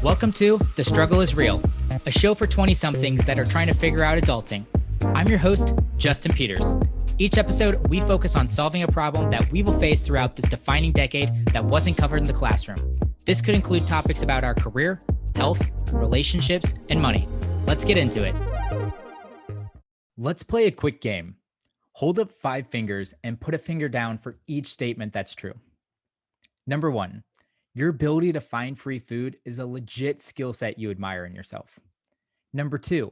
Welcome to The Struggle is Real, a show for 20-somethings that are trying to figure out adulting. I'm your host, Justin Peters. Each episode, we focus on solving a problem that we will face throughout this defining decade that wasn't covered in the classroom. This could include topics about our career, health, relationships, and money. Let's get into it. Let's play a quick game. Hold up 5 fingers and put a finger down for each statement that's true. Number 1. Your ability to find free food is a legit skill set you admire in yourself. Number 2,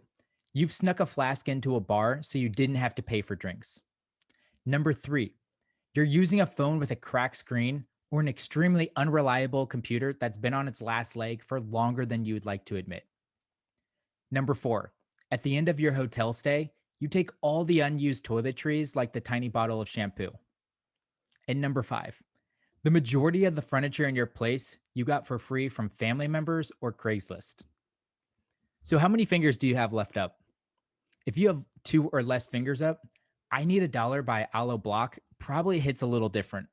you've snuck a flask into a bar so you didn't have to pay for drinks. Number 3, you're using a phone with a cracked screen or an extremely unreliable computer that's been on its last leg for longer than you would like to admit. Number 4, at the end of your hotel stay, you take all the unused toiletries like the tiny bottle of shampoo. And number 5, the majority of the furniture in your place you got for free from family members or Craigslist. So how many fingers do you have left up? If you have 2 or less fingers up, I Need a Dollar by Aloe Blacc probably hits a little different.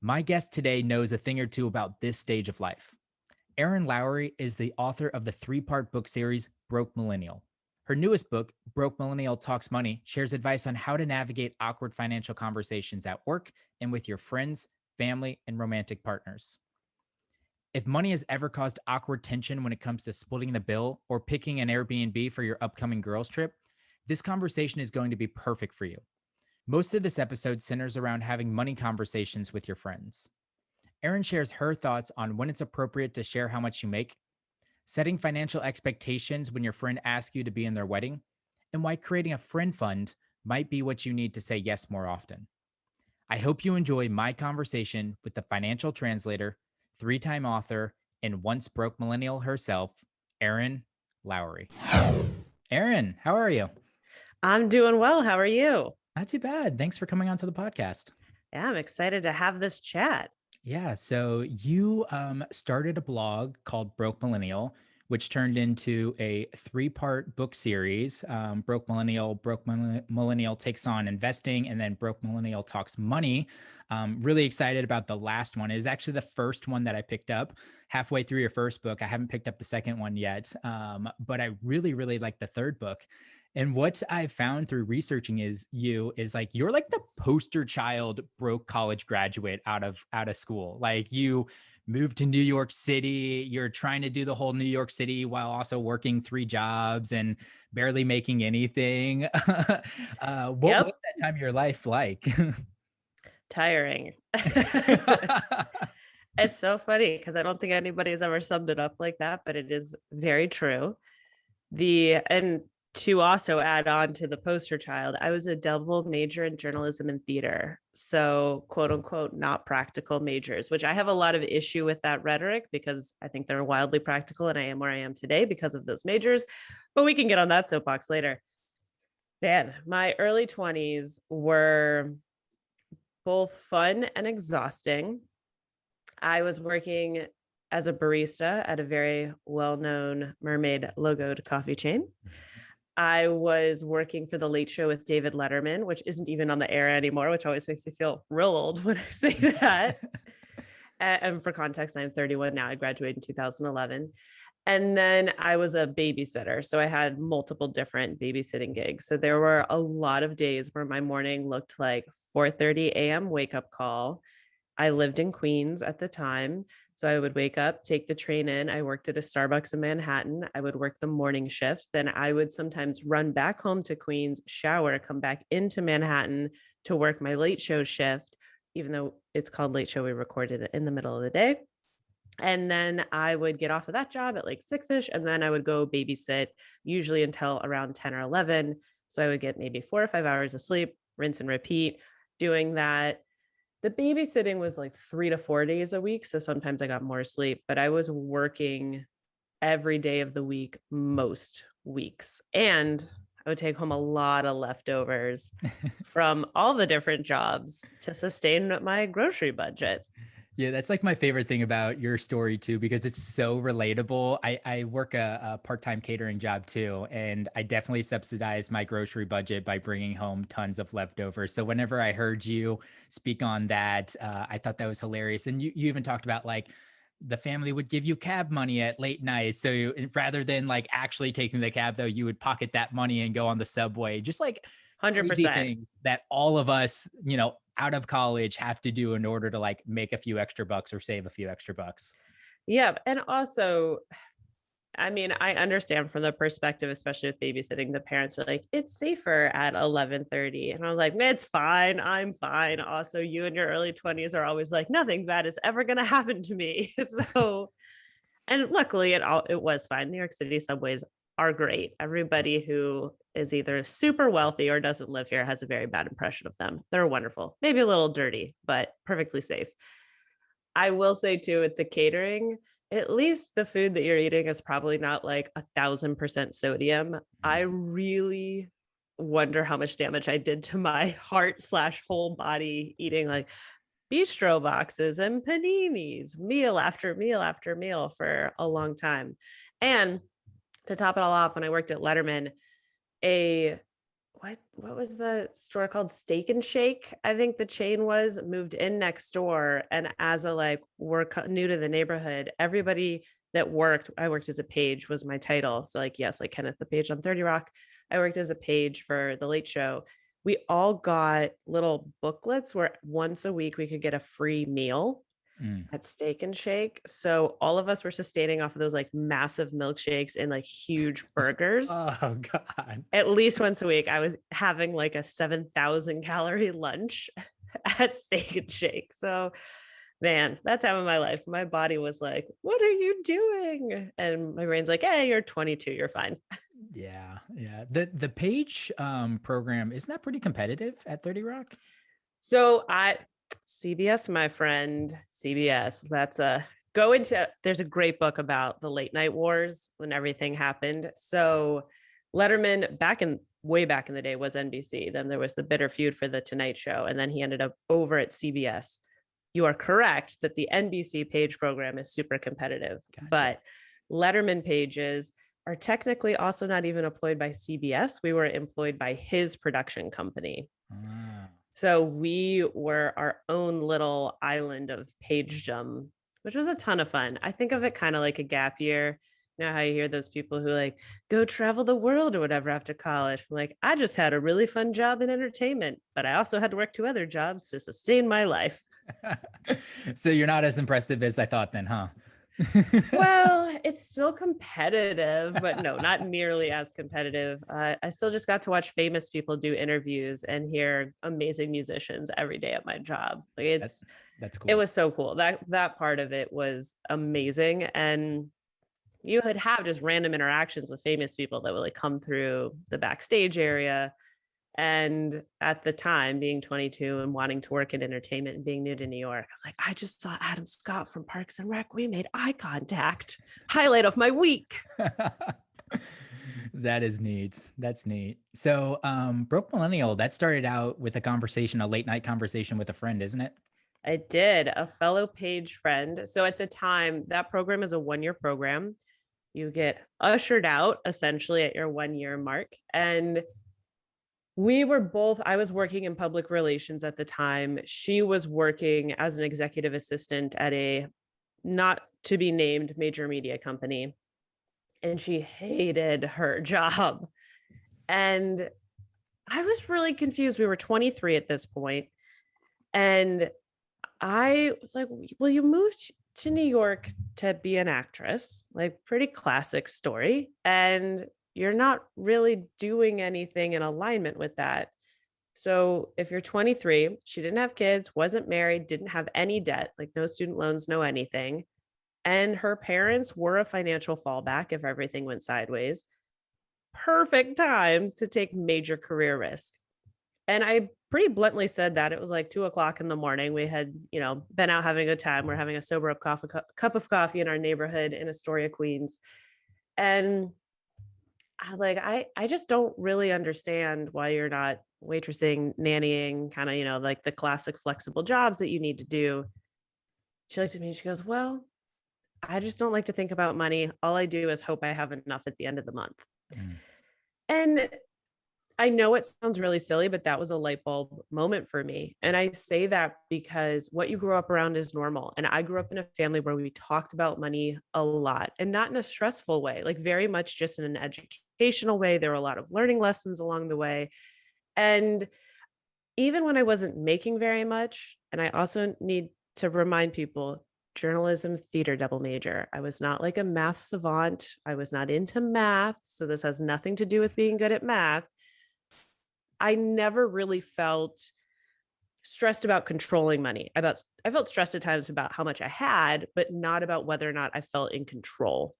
My guest today knows a thing or two about this stage of life. Erin Lowry is the author of the 3-part book series, Broke Millennial. Her newest book, Millennial Talks Money, shares advice on how to navigate awkward financial conversations at work and with your friends, family, and romantic partners. If money has ever caused awkward tension when it comes to splitting the bill or picking an Airbnb for your upcoming girls' trip, this conversation is going to be perfect for you. Most of this episode centers around having money conversations with your friends. Erin shares her thoughts on when it's appropriate to share how much you make, setting financial expectations when your friend asks you to be in their wedding, and why creating a friend fund might be what you need to say yes more often. I hope you enjoy my conversation with the financial translator, 3-time author, and once broke millennial herself, Erin Lowry. Erin, how are you? I'm doing well. How are you? Not too bad. Thanks for coming on to the podcast. Yeah, I'm excited to have this chat. Yeah, so you started a blog called Broke Millennial, which turned into a 3-part book series. Broke Millennial takes on investing, and then Broke Millennial talks money. Really excited about the last one. It is actually the first one that I picked up halfway through your first book. I haven't picked up the second one yet, but I really, really like the third book. And what I found through researching is like you're like the poster child broke college graduate out of school. Like you moved to New York City, you're trying to do the whole New York City while also working 3 jobs and barely making anything. What was that time of your life like? Tiring. It's so funny because I don't think anybody's ever summed it up like that, but it is very true. And to also add on to the poster child, I was a double major in journalism and theater. So quote unquote, not practical majors, which I have a lot of issue with that rhetoric because I think they're wildly practical and I am where I am today because of those majors, but we can get on that soapbox later. Man, my early 20s were both fun and exhausting. I was working as a barista at a very well-known mermaid logoed coffee chain. I was working for the Late Show with David Letterman, which isn't even on the air anymore, which always makes me feel real old when I say that. And for context, I'm 31 now. I graduated in 2011. And then I was a babysitter. So I had multiple different babysitting gigs. So there were a lot of days where my morning looked like 4:30 a.m. wake up call. I lived in Queens at the time. So I would wake up, take the train in. I worked at a Starbucks in Manhattan. I would work the morning shift. Then I would sometimes run back home to Queens, shower, come back into Manhattan to work my late show shift. Even though it's called late show, we recorded it in the middle of the day. And then I would get off of that job at like 6-ish. And then I would go babysit usually until around 10 or 11. So I would get maybe 4 or 5 hours of sleep, rinse and repeat doing that. The babysitting was like 3 to 4 days a week. So sometimes I got more sleep, but I was working every day of the week, most weeks. And I would take home a lot of leftovers from all the different jobs to sustain my grocery budget. Yeah, that's like my favorite thing about your story too, because it's so relatable. I work a part-time catering job too, and I definitely subsidize my grocery budget by bringing home tons of leftovers. So whenever I heard you speak on that, I thought that was hilarious. And you even talked about like the family would give you cab money at late night. So rather than like actually taking the cab, though, you would pocket that money and go on the subway. Just like crazy 100%. things that all of us, you know, out of college have to do in order to like make a few extra bucks or save a few extra bucks. Yeah. And also, I mean, I understand from the perspective, especially with babysitting, the parents are like, it's safer at 11:30. And I'm like, man, it's fine. I'm fine. Also, you in your early 20s are always like, nothing bad is ever going to happen to me. So, and luckily it was fine. New York City subways are great. Everybody who is either super wealthy or doesn't live here has a very bad impression of them. They're wonderful, maybe a little dirty, but perfectly safe. I will say too, with the catering, at least the food that you're eating is probably not like 1,000% sodium. I really wonder how much damage I did to my heart/whole body eating like bistro boxes and paninis, meal after meal after meal for a long time. And to top it all off, when I worked at Letterman, a what was the store called? Steak and Shake, I think the chain was, moved in next door. And as a like we're new to the neighborhood, everybody that worked, I worked as a page was my title. So like, yes, like Kenneth the Page on 30 Rock. I worked as a page for the Late Show. We all got little booklets where once a week we could get a free meal at Steak and Shake. So all of us were sustaining off of those like massive milkshakes and like huge burgers. Oh God. At least once a week, I was having like a 7,000 calorie lunch at Steak and Shake. So, man, that time of my life, my body was like, what are you doing? And my brain's like, hey, you're 22, you're fine. Yeah. Yeah. The page program, isn't that pretty competitive at 30 Rock? So CBS, my friend, CBS, there's a great book about the late night wars when everything happened. So Letterman way back in the day was NBC. Then there was the bitter feud for the Tonight Show. And then he ended up over at CBS. You are correct that the NBC page program is super competitive, Gotcha. but Letterman pages are technically also not even employed by CBS. We were employed by his production company. Ah. So we were our own little island of pagedom, which was a ton of fun. I think of it kind of like a gap year. You know how you hear those people who like go travel the world or whatever after college. I'm like, I just had a really fun job in entertainment, but I also had to work 2 other jobs to sustain my life. So you're not as impressive as I thought then, huh? Well, it's still competitive, but no, not nearly as competitive. I still just got to watch famous people do interviews and hear amazing musicians every day at my job. Like that's cool. It was so cool. That part of it was amazing. And you would have just random interactions with famous people that would like come through the backstage area. And at the time, being 22 and wanting to work in entertainment and being new to New York, I was like, I just saw Adam Scott from Parks and Rec. We made eye contact. Highlight of my week. That is neat. That's neat. So Broke Millennial, that started out with a late night conversation with a friend, isn't it? I did, a fellow page friend. So at the time, that program is a 1-year program. You get ushered out essentially at your 1-year mark. And I was working in public relations at the time. She was working as an executive assistant at a not to be named major media company. And she hated her job. And I was really confused. We were 23 at this point. And I was like, well, you moved to New York to be an actress, like pretty classic story. And you're not really doing anything in alignment with that. So if you're 23, she didn't have kids, wasn't married, didn't have any debt, like no student loans, no anything. And her parents were a financial fallback if everything went sideways. Perfect time to take major career risk. And I pretty bluntly said that. It was like 2:00 in the morning. We had, been out having a good time. We're having a sober up cup of coffee in our neighborhood in Astoria, Queens. And I was like, I just don't really understand why you're not waitressing, nannying, kind of, like the classic flexible jobs that you need to do. She looked at me and she goes, well, I just don't like to think about money. All I do is hope I have enough at the end of the month. And I know it sounds really silly, but that was a light bulb moment for me. And I say that because what you grew up around is normal. And I grew up in a family where we talked about money a lot, and not in a stressful way, like very much just in an educational way. There were a lot of learning lessons along the way. And even when I wasn't making very much, and I also need to remind people, journalism theater double major. I was not like a math savant. I was not into math. So this has nothing to do with being good at math. I never really felt stressed about controlling money. I felt stressed at times about how much I had, but not about whether or not I felt in control.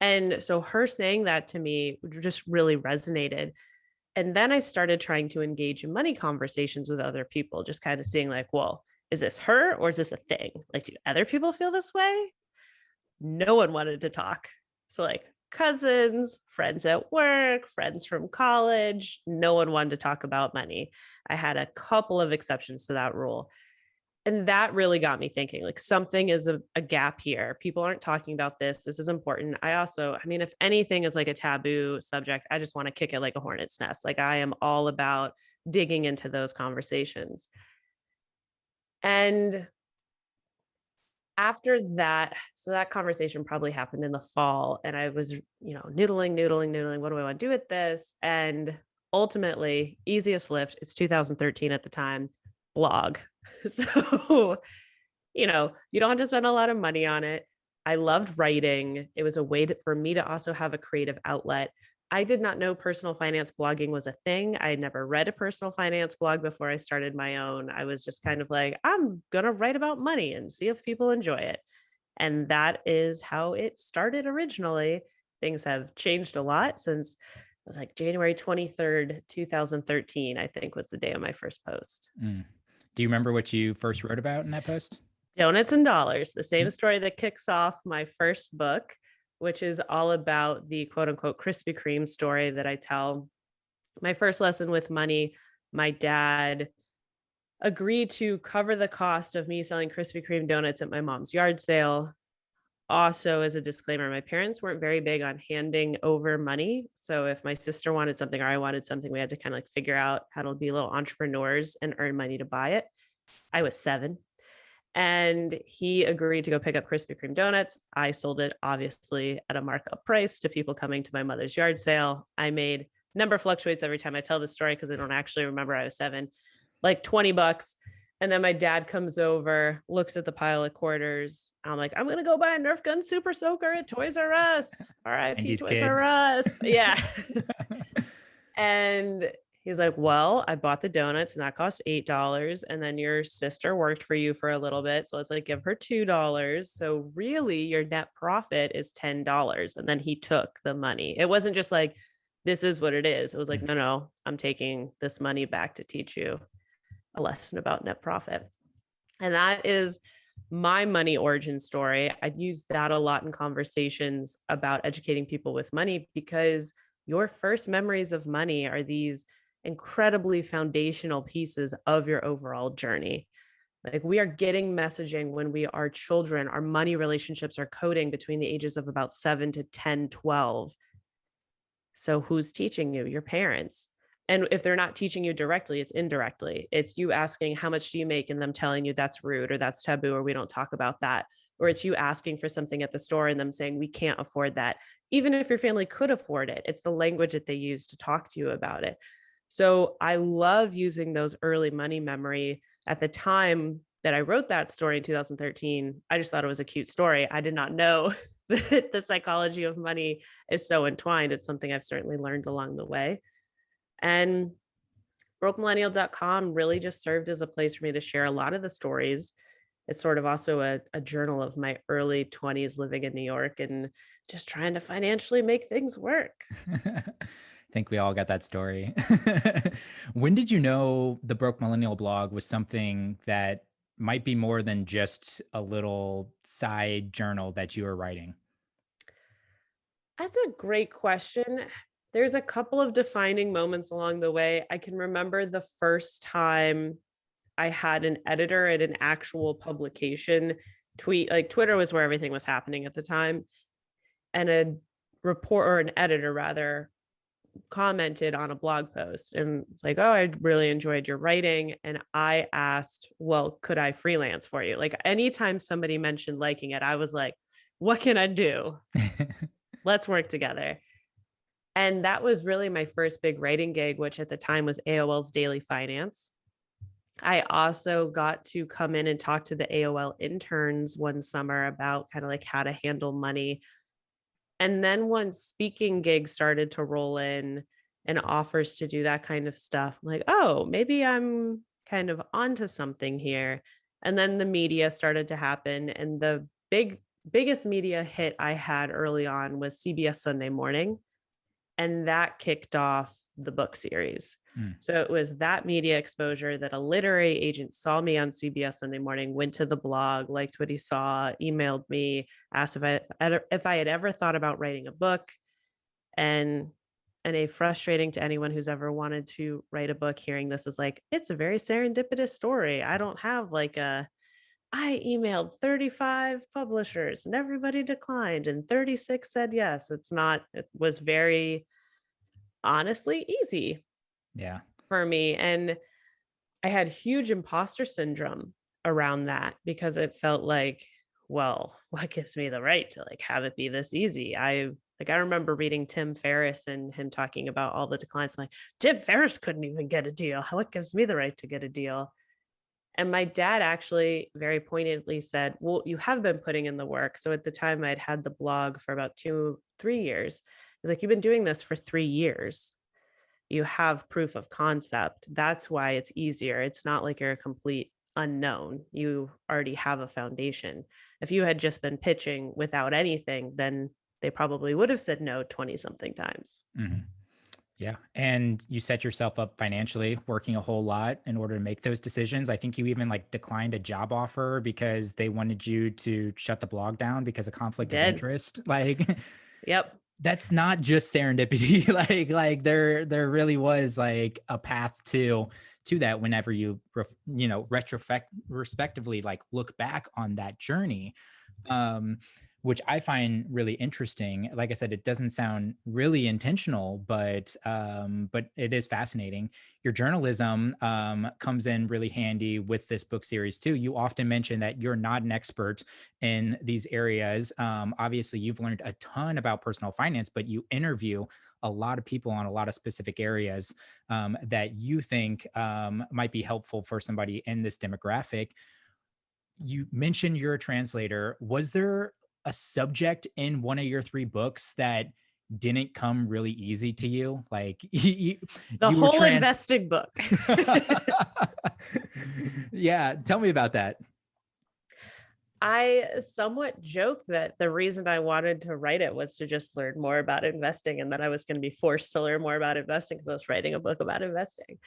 And so her saying that to me just really resonated. And then I started trying to engage in money conversations with other people, just kind of seeing like, well, is this her or is this a thing? Like, do other people feel this way? No one wanted to talk. So like cousins, friends at work, friends from college, no one wanted to talk about money. I had a couple of exceptions to that rule. And that really got me thinking like something is a gap here. People aren't talking about this. This is important. I mean, if anything is like a taboo subject, I just want to kick it like a hornet's nest. Like I am all about digging into those conversations. And after that, so that conversation probably happened in the fall, and I was, noodling. What do I want to do with this? And ultimately, easiest lift, it's 2013 at the time, blog. So, you don't have to spend a lot of money on it. I loved writing. It was a way for me to also have a creative outlet. I did not know personal finance blogging was a thing. I had never read a personal finance blog before I started my own. I was just kind of like, I'm going to write about money and see if people enjoy it. And that is how it started originally. Things have changed a lot since it was like January 23rd, 2013, I think was the day of my first post. Mm. Do you remember what you first wrote about in that post? Donuts and Dollars, the same story that kicks off my first book, which is all about the quote unquote Krispy Kreme story that I tell. My first lesson with money, my dad agreed to cover the cost of me selling Krispy Kreme donuts at my mom's yard sale. Also, as a disclaimer, my parents weren't very big on handing over money. So if my sister wanted something or I wanted something, we had to kind of like figure out how to be little entrepreneurs and earn money to buy it. I was 7. And he agreed to go pick up Krispy Kreme donuts. I sold it obviously at a markup price to people coming to my mother's yard sale. I made, number fluctuates every time I tell the story because I don't actually remember I was 7, like $20. And then my dad comes over, looks at the pile of quarters. I'm like, I'm going to go buy a Nerf gun super soaker at Toys R Us. R.I.P. Toys R Us. Yeah. And he's like, well, I bought the donuts and that cost $8. And then your sister worked for you for a little bit. So let's like give her $2. So really your net profit is $10. And then he took the money. It wasn't just like, this is what it is. It was like, no, I'm taking this money back to teach you a lesson about net profit. And that is my money origin story. I use that a lot in conversations about educating people with money because your first memories of money are these incredibly foundational pieces of your overall journey. Like we are getting messaging when we are children. Our money relationships are coding between the ages of about 7 to 10, 12. So who's teaching you? Your parents. And if they're not teaching you directly, it's indirectly. It's you asking, how much do you make? And them telling you that's rude or that's taboo or we don't talk about that. Or it's you asking for something at the store and them saying, we can't afford that. Even if your family could afford it, it's the language that they use to talk to you about it. So I love using those early money memory. At the time that I wrote that story in 2013, I just thought it was a cute story. I did not know that the psychology of money is so entwined. It's something I've certainly learned along the way. And brokemillennial.com really just served as a place for me to share a lot of the stories. It's sort of also a journal of my early 20s living in New York and just trying to financially make things work. I think we all got that story. When did you know the Broke Millennial blog was something that might be more than just a little side journal that you were writing? That's a great question. There's a couple of defining moments along the way. I can remember the first time I had an editor at an actual publication tweet, like Twitter was where everything was happening at the time. And a report or an editor rather commented on a blog post and it's like, oh, I really enjoyed your writing. And I asked, well, could I freelance for you? Like anytime somebody mentioned liking it, I was like, what can I do? Let's work together. And that was really my first big writing gig, which at the time was AOL's Daily Finance. I also got to come in and talk to the AOL interns one summer about kind of like how to handle money. And then once speaking gigs started to roll in and offers to do that kind of stuff, I'm like, oh, maybe I'm kind of onto something here. And then the media started to happen. And the biggest media hit I had early on was CBS Sunday Morning. And that kicked off the book series. So it was that media exposure that a literary agent saw me on CBS Sunday Morning, went to the blog, liked what he saw, emailed me, asked if I had ever thought about writing a book. And a frustrating to anyone who's ever wanted to write a book, hearing this is like, it's a very serendipitous story. I don't have like I emailed 35 publishers and everybody declined and 36 said yes. It was very honestly easy for me. And I had huge imposter syndrome around that because it felt like, well, what gives me the right to like have it be this easy? I remember reading Tim Ferriss and him talking about all the declines. I'm like, Tim Ferriss couldn't even get a deal. What gives me the right to get a deal? And my dad actually very pointedly said, well, you have been putting in the work. So at the time I'd had the blog for about 3 years. He's like, you've been doing this for 3 years. You have proof of concept. That's why it's easier. It's not like you're a complete unknown. You already have a foundation. If you had just been pitching without anything, then they probably would have said no 20 something times. Mm-hmm. Yeah. And you set yourself up financially, working a whole lot in order to make those decisions. I think you even like declined a job offer because they wanted you to shut the blog down because of conflict of interest. Like, yep. That's not just serendipity. like there really was like a path to that whenever you retrospectively like look back on that journey. Which I find really interesting. Like I said, it doesn't sound really intentional, but it is fascinating. Your journalism comes in really handy with this book series too. You often mention that you're not an expert in these areas. Obviously, you've learned a ton about personal finance, but you interview a lot of people on a lot of specific areas that you think might be helpful for somebody in this demographic. You mentioned you're a translator. Was there a subject in one of your 3 books that didn't come really easy to you? Like the whole investing book. Yeah. Tell me about that. I somewhat joked that the reason I wanted to write it was to just learn more about investing, and that I was going to be forced to learn more about investing because I was writing a book about investing.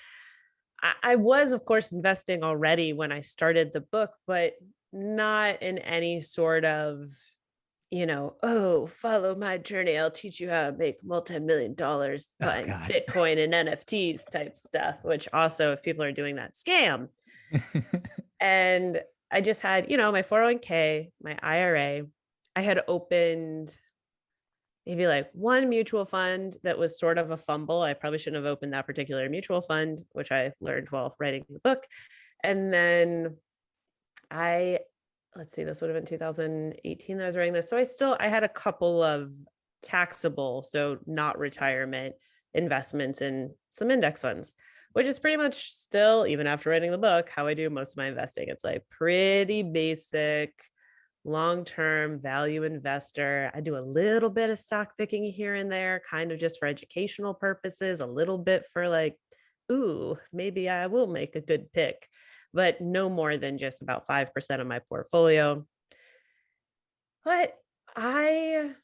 I was, of course, investing already when I started the book, but not in any sort of, follow my journey, I'll teach you how to make multi-million dollars buying Bitcoin and NFTs type stuff, which also, if people are doing that, scam. And I just had, my 401k, my IRA. I had opened maybe like one mutual fund that was sort of a fumble. I probably shouldn't have opened that particular mutual fund, which I learned while writing the book. And then this would have been 2018 that I was writing this. So I had a couple of taxable, so not retirement investments in some index funds, which is pretty much still, even after writing the book, how I do most of my investing. It's like pretty basic, long-term value investor. I do a little bit of stock picking here and there, kind of just for educational purposes, a little bit for like, ooh, maybe I will make a good pick, but no more than just about 5% of my portfolio. But I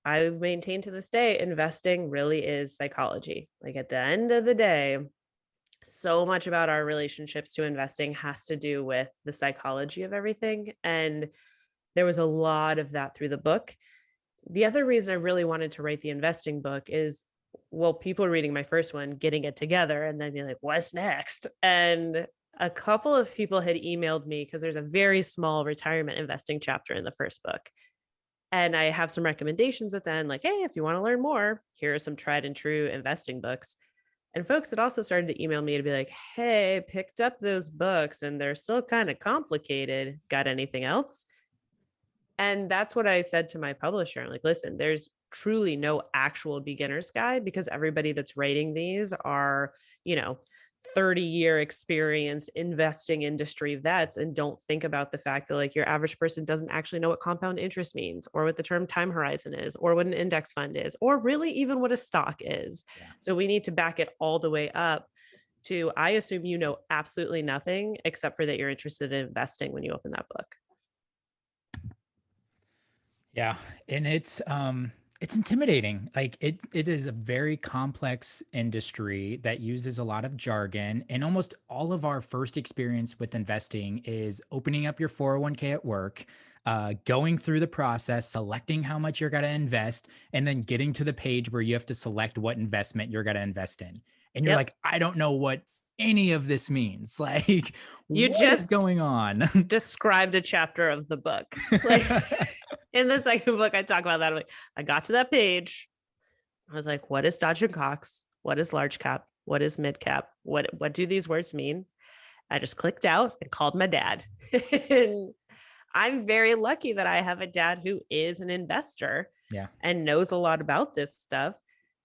maintain to this day, investing really is psychology. Like at the end of the day, so much about our relationships to investing has to do with the psychology of everything. And there was a lot of that through the book. The other reason I really wanted to write the investing book is, well, people reading my first one, getting it together and then be like, what's next? And a couple of people had emailed me because there's a very small retirement investing chapter in the first book. And I have some recommendations at the end, like, hey, if you want to learn more, here are some tried and true investing books. And folks had also started to email me to be like, hey, picked up those books and they're still kind of complicated. Got anything else? And that's what I said to my publisher. I'm like, listen, there's truly no actual beginner's guide because everybody that's writing these are, 30-year experienced investing industry vets and don't think about the fact that like your average person doesn't actually know what compound interest means or what the term time horizon is or what an index fund is or really even what a stock is. Yeah. So we need to back it all the way up to, I assume you know absolutely nothing except for that you're interested in investing when you open that book. Yeah. And it's intimidating. Like it is a very complex industry that uses a lot of jargon. And almost all of our first experience with investing is opening up your 401k at work, going through the process, selecting how much you're going to invest, and then getting to the page where you have to select what investment you're going to invest in. And you're like, I don't know what any of this means. Like, you what just is going on? described a chapter of the book. Like in the second book, I talk about that. I'm like, I got to that page. I was like, what is Dodge and Cox? What is large cap? What is mid cap? What do these words mean? I just clicked out and called my dad. And I'm very lucky that I have a dad who is an investor and knows a lot about this stuff.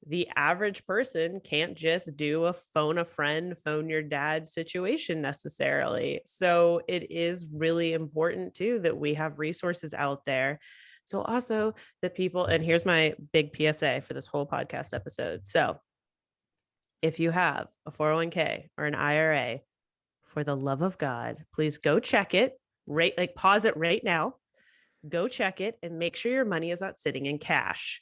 The average person can't just do a phone a friend, phone your dad situation necessarily. So it is really important too that we have resources out there. So also the people, and here's my big PSA for this whole podcast episode. So if you have a 401k or an IRA, for the love of God, please go check it, pause it right now, go check it and make sure your money is not sitting in cash.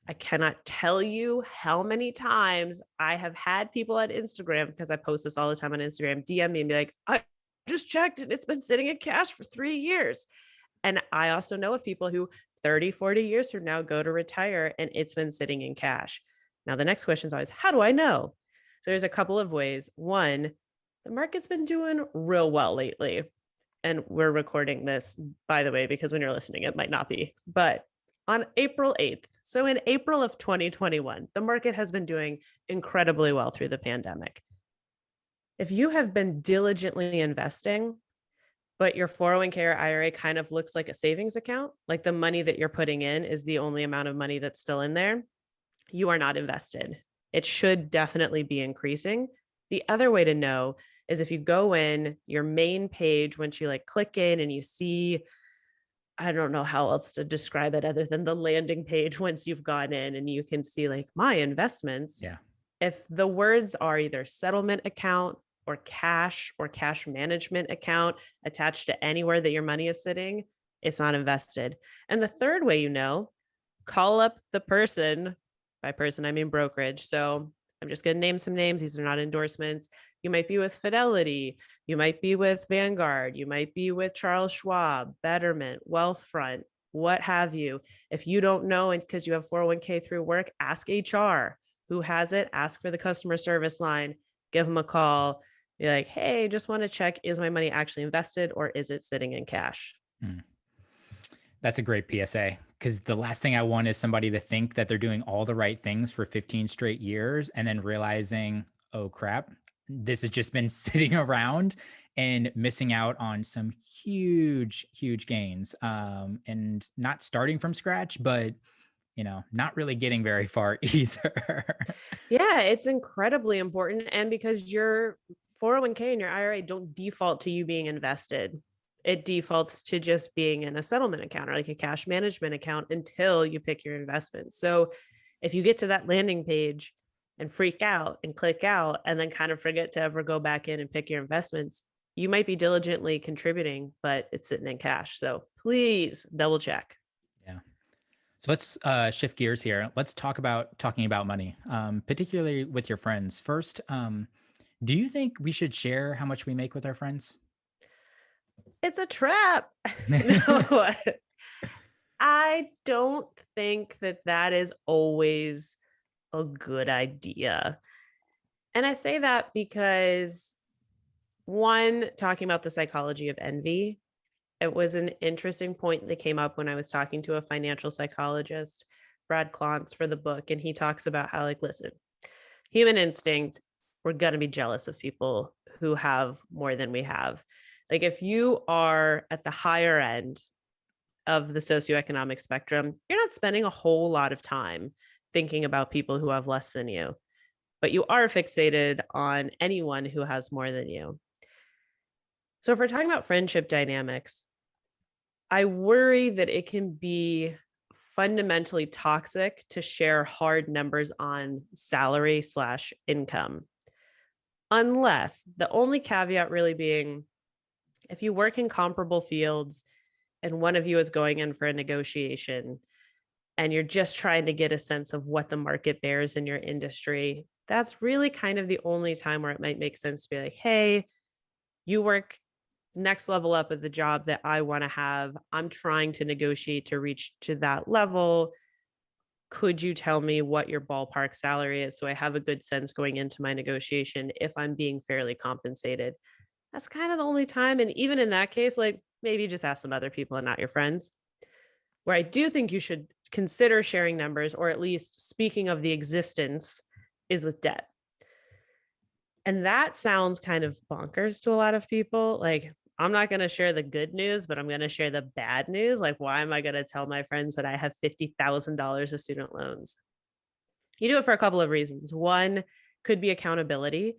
I cannot tell you how many times I have had people at Instagram, because I post this all the time on Instagram, DM me and be like, I just checked it. It's been sitting in cash for 3 years. And I also know of people who 30, 40 years from now go to retire and it's been sitting in cash. Now, the next question is always, how do I know? So there's a couple of ways. One, the market's been doing real well lately. And we're recording this, by the way, because when you're listening, it might not be. But on April 8th, so in April of 2021, the market has been doing incredibly well through the pandemic. If you have been diligently investing, but your 401k or IRA kind of looks like a savings account, like the money that you're putting in is the only amount of money that's still in there, you are not invested. It should definitely be increasing. The other way to know is if you go in your main page, once you like click in and you see, I don't know how else to describe it other than the landing page once you've gone in and you can see like my investments. Yeah. If the words are either settlement account or cash management account attached to anywhere that your money is sitting, it's not invested. And the third way, call up the person. By person, I mean brokerage. So I'm just going to name some names. These are not endorsements. You might be with Fidelity. You might be with Vanguard. You might be with Charles Schwab, Betterment, Wealthfront, what have you. If you don't know, and because you have 401k through work, ask HR who has it. Ask for the customer service line. Give them a call. Be like, hey, just want to check, is my money actually invested or is it sitting in cash? That's a great PSA, because the last thing I want is somebody to think that they're doing all the right things for 15 straight years and then realizing, oh crap, this has just been sitting around and missing out on some huge, huge gains, and not starting from scratch, but not really getting very far either. Yeah, it's incredibly important. And because your 401k and your IRA don't default to you being invested, it defaults to just being in a settlement account or like a cash management account until you pick your investment. So if you get to that landing page and freak out and click out and then kind of forget to ever go back in and pick your investments, you might be diligently contributing, but it's sitting in cash. So please double check. Yeah. So let's shift gears here. Let's talking about money, particularly with your friends. First, do you think we should share how much we make with our friends? It's a trap. No, I don't think that is always a good idea. And I say that because, one, talking about the psychology of envy, It was an interesting point that came up when I was talking to a financial psychologist, Brad Klontz, for the book. And he talks about how, like, listen, human instinct, we're going to be jealous of people who have more than we have. Like, if you are at the higher end of the socioeconomic spectrum, you're not spending a whole lot of time thinking about people who have less than you, but you are fixated on anyone who has more than you. So if we're talking about friendship dynamics, I worry that it can be fundamentally toxic to share hard numbers on salary / income. Unless, the only caveat really being, if you work in comparable fields and one of you is going in for a negotiation and you're just trying to get a sense of what the market bears in your industry, that's really kind of the only time where it might make sense to be like, hey, you work next level up at the job that I want to have. I'm trying to negotiate to reach to that level. Could you tell me what your ballpark salary is so I have a good sense going into my negotiation if I'm being fairly compensated? That's kind of the only time. And even in that case, like, maybe just ask some other people and not your friends. Where I do think you should consider sharing numbers, or at least speaking of the existence, is with debt. And that sounds kind of bonkers to a lot of people. Like, I'm not going to share the good news, but I'm going to share the bad news. Like, why am I going to tell my friends that I have $50,000 of student loans? You do it for a couple of reasons. One could be accountability,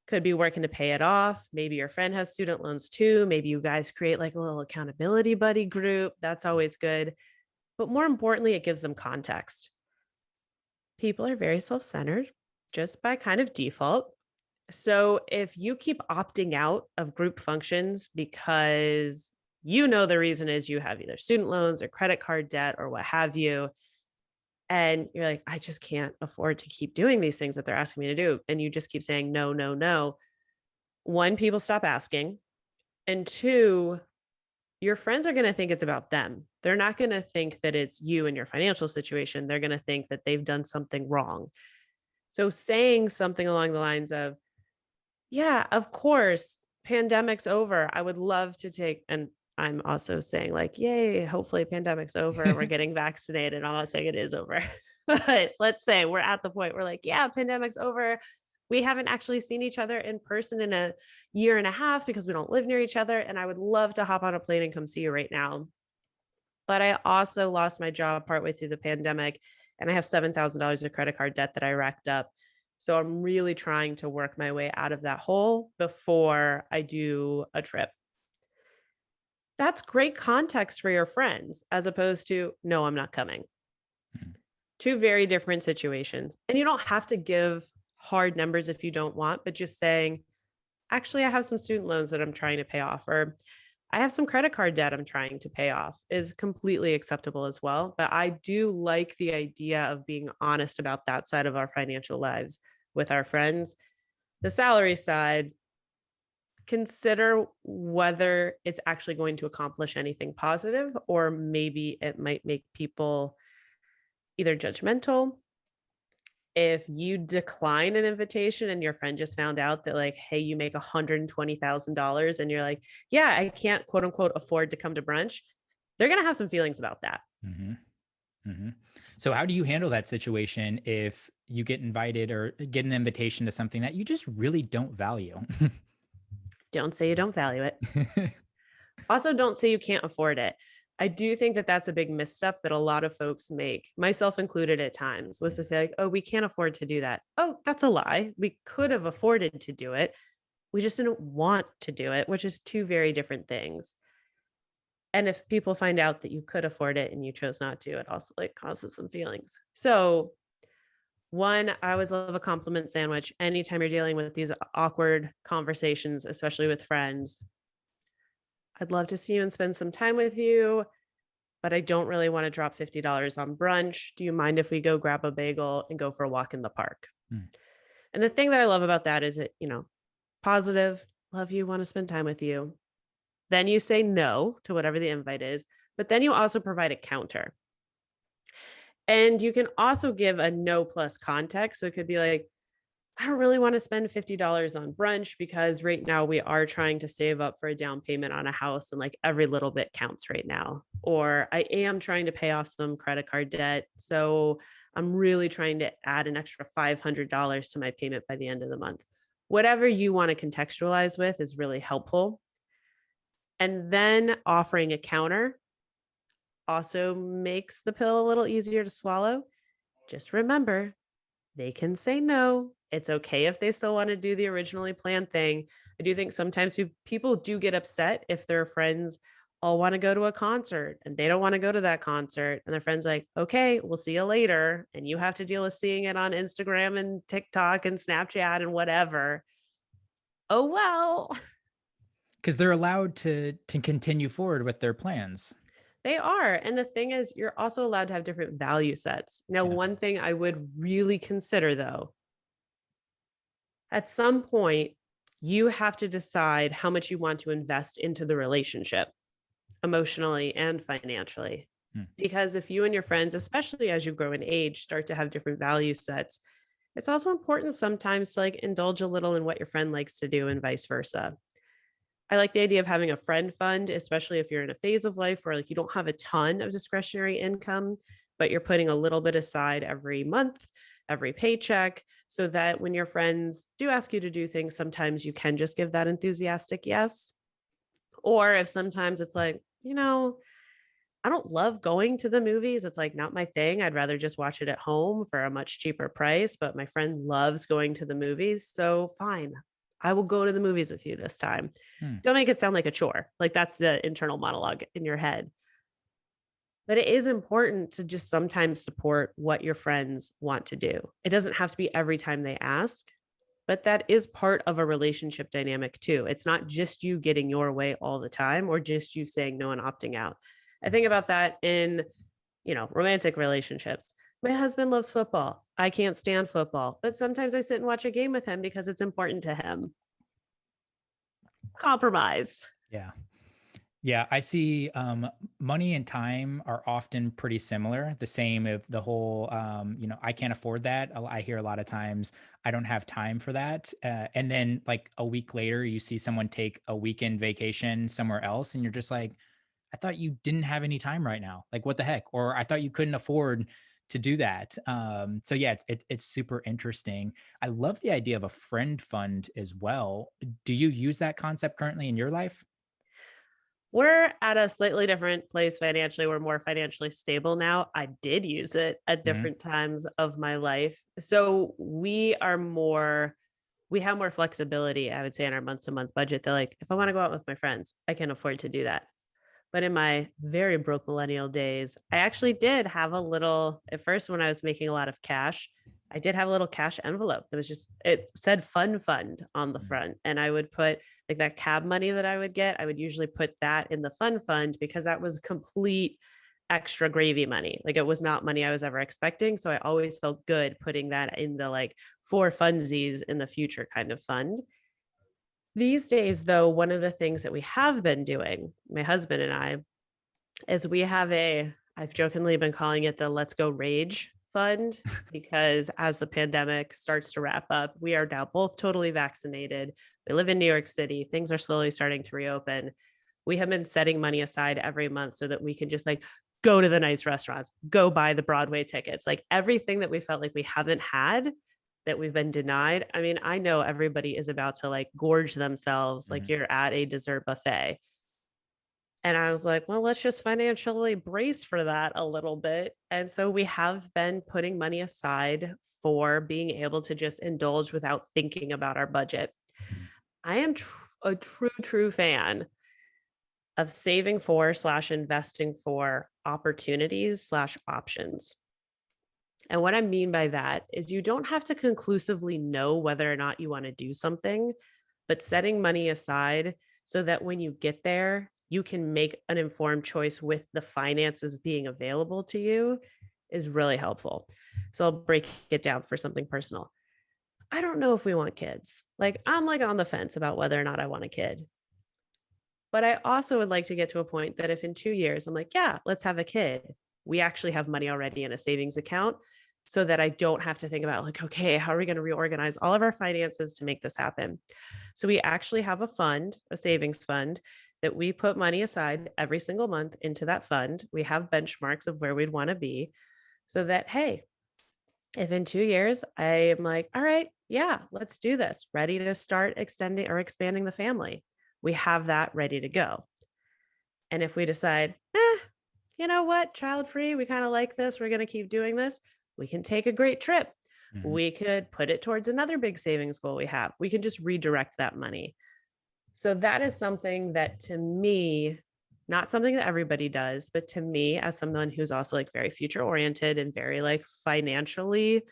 could be working to pay it off. Maybe your friend has student loans too. Maybe you guys create like a little accountability buddy group. That's always good. But more importantly, it gives them context. People are very self-centered just by kind of default. So if you keep opting out of group functions because you know the reason is you have either student loans or credit card debt or what have you, and you're like, I just can't afford to keep doing these things that they're asking me to do, and you just keep saying no, no, no. One, people stop asking. And two, your friends are going to think it's about them. They're not going to think that it's you and your financial situation. They're going to think that they've done something wrong. So saying something along the lines of, yeah, of course, pandemic's over. I would love to take, and I'm also saying like, yay, hopefully pandemic's over. We're getting vaccinated. I'm not saying it is over, but let's say we're at the point where like, yeah, pandemic's over. We haven't actually seen each other in person in a year and a half because we don't live near each other. And I would love to hop on a plane and come see you right now. But I also lost my job partway through the pandemic, and I have $7,000 of credit card debt that I racked up. So I'm really trying to work my way out of that hole before I do a trip. That's great context for your friends, as opposed to, no, I'm not coming. Two very different situations. And you don't have to give hard numbers if you don't want, but just saying, actually, I have some student loans that I'm trying to pay off, or I have some credit card debt I'm trying to pay off, is completely acceptable as well. But I do like the idea of being honest about that side of our financial lives with our friends. The salary side, consider whether it's actually going to accomplish anything positive, or maybe it might make people either judgmental. If you decline an invitation and your friend just found out that like, hey, you make $120,000 and you're like, yeah, I can't quote unquote afford to come to brunch, they're going to have some feelings about that. Mm-hmm. Mm-hmm. So how do you handle that situation if you get invited or get an invitation to something that you just really don't value? Don't say you don't value it. Also, don't say you can't afford it. I do think that that's a big misstep that a lot of folks make, myself included at times, was to say like, oh, we can't afford to do that. Oh, that's a lie. We could have afforded to do it. We just didn't want to do it, which is two very different things. And if people find out that you could afford it and you chose not to, it also like causes some feelings. So one, I always love a compliment sandwich. Anytime you're dealing with these awkward conversations, especially with friends, I'd love to see you and spend some time with you, but I don't really want to drop $50 on brunch. Do you mind if we go grab a bagel and go for a walk in the park? And the thing that I love about that is it, positive, love you, want to spend time with you. Then you say no to whatever the invite is, but then you also provide a counter. And you can also give a no plus context. So it could be like, I don't really want to spend $50 on brunch because right now we are trying to save up for a down payment on a house and like every little bit counts right now. Or I am trying to pay off some credit card debt. So I'm really trying to add an extra $500 to my payment by the end of the month. Whatever you want to contextualize with is really helpful. And then offering a counter also makes the pill a little easier to swallow. Just remember, they can say no. It's okay if they still want to do the originally planned thing. I do think sometimes people do get upset if their friends all want to go to a concert and they don't want to go to that concert. And their friend's like, okay, we'll see you later. And you have to deal with seeing it on Instagram and TikTok and Snapchat and whatever. Oh, well, Because they're allowed to continue forward with their plans. they are. And the thing is, you're also allowed to have different value sets. Now, Yeah. one thing I would really consider though, at some point, you have to decide how much you want to invest into the relationship emotionally and financially. Because if you and your friends, especially as you grow in age, start to have different value sets, it's also important sometimes to like indulge a little in what your friend likes to do and vice versa. I like the idea of having a friend fund, especially if you're in a phase of life where like you don't have a ton of discretionary income, but you're putting a little bit aside every month, every paycheck, so that when your friends do ask you to do things, sometimes you can just give that enthusiastic yes. Or if sometimes it's like, I don't love going to the movies. It's like not my thing. I'd rather just watch it at home for a much cheaper price, but my friend loves going to the movies. So fine, I will go to the movies with you this time. Don't make it sound like a chore. Like that's the internal monologue in your head. But it is important to just sometimes support what your friends want to do. It doesn't have to be every time they ask, but that is part of a relationship dynamic too. It's not just you getting your way all the time or just you saying no and opting out. I think about that in, romantic relationships. My husband loves football. I can't stand football, but sometimes I sit and watch a game with him because it's important to him. Compromise. Yeah. Yeah, I see money and time are often pretty similar. The same if the whole, I can't afford that. I hear a lot of times, I don't have time for that. And then like a week later, you see someone take a weekend vacation somewhere else and you're just like, I thought you didn't have any time right now. Like, what the heck? Or I thought you couldn't afford to do that. So yeah, it's super interesting. I love the idea of a friend fund as well. Do you use that concept currently in your life? We're at a slightly different place financially. We're more financially stable now. I did use it at Mhm. different times of my life. So we have more flexibility, I would say, in our month to month budget. That like, if I want to go out with my friends, I can afford to do that. But in my very broke millennial days, I actually did have a little, at first, when I was making a lot of cash, I did have a little cash envelope that was it said fun fund on the front. And I would put like that cab money that I would get, I would usually put that in the fun fund because that was complete extra gravy money. Like it was not money I was ever expecting. So I always felt good putting that in the like for funsies in the future kind of fund. These days, though, one of the things that we have been doing, my husband and I, is I've jokingly been calling it the Let's Go Rage Fund, because as the pandemic starts to wrap up, we are now both totally vaccinated. We live in New York City. Things are slowly starting to reopen. We have been setting money aside every month so that we can just like go to the nice restaurants, go buy the Broadway tickets, like everything that we felt like we haven't had that we've been denied. I mean, I know everybody is about to like gorge themselves like Mhm. you're at a dessert buffet. And I was like, well, let's just financially brace for that a little bit. And so we have been putting money aside for being able to just indulge without thinking about our budget. I am a true fan of saving for slash investing for opportunities slash options. And what I mean by that is you don't have to conclusively know whether or not you want to do something, but setting money aside so that when you get there, you can make an informed choice with the finances being available to you is really helpful. So I'll break it down for something personal. I don't know if we want kids. Like I'm like on the fence about whether or not I want a kid. But I also would like to get to a point that if in 2 years I'm like, yeah, let's have a kid, we actually have money already in a savings account so that I don't have to think about like, okay, how are we going to reorganize all of our finances to make this happen? So we actually have a fund, a savings fund that we put money aside every single month into that fund. We have benchmarks of where we'd want to be so that, hey, if in 2 years I am like, all right, yeah, let's do this, ready to start extending or expanding the family, we have that ready to go. And if we decide, you know what, child free, we kind of like this, we're going to keep doing this, we can take a great trip. Mhm. We could put it towards another big savings goal we have. We can just redirect that money. So that is something that to me, not something that everybody does, but to me, as someone who's also like very future oriented and very like financially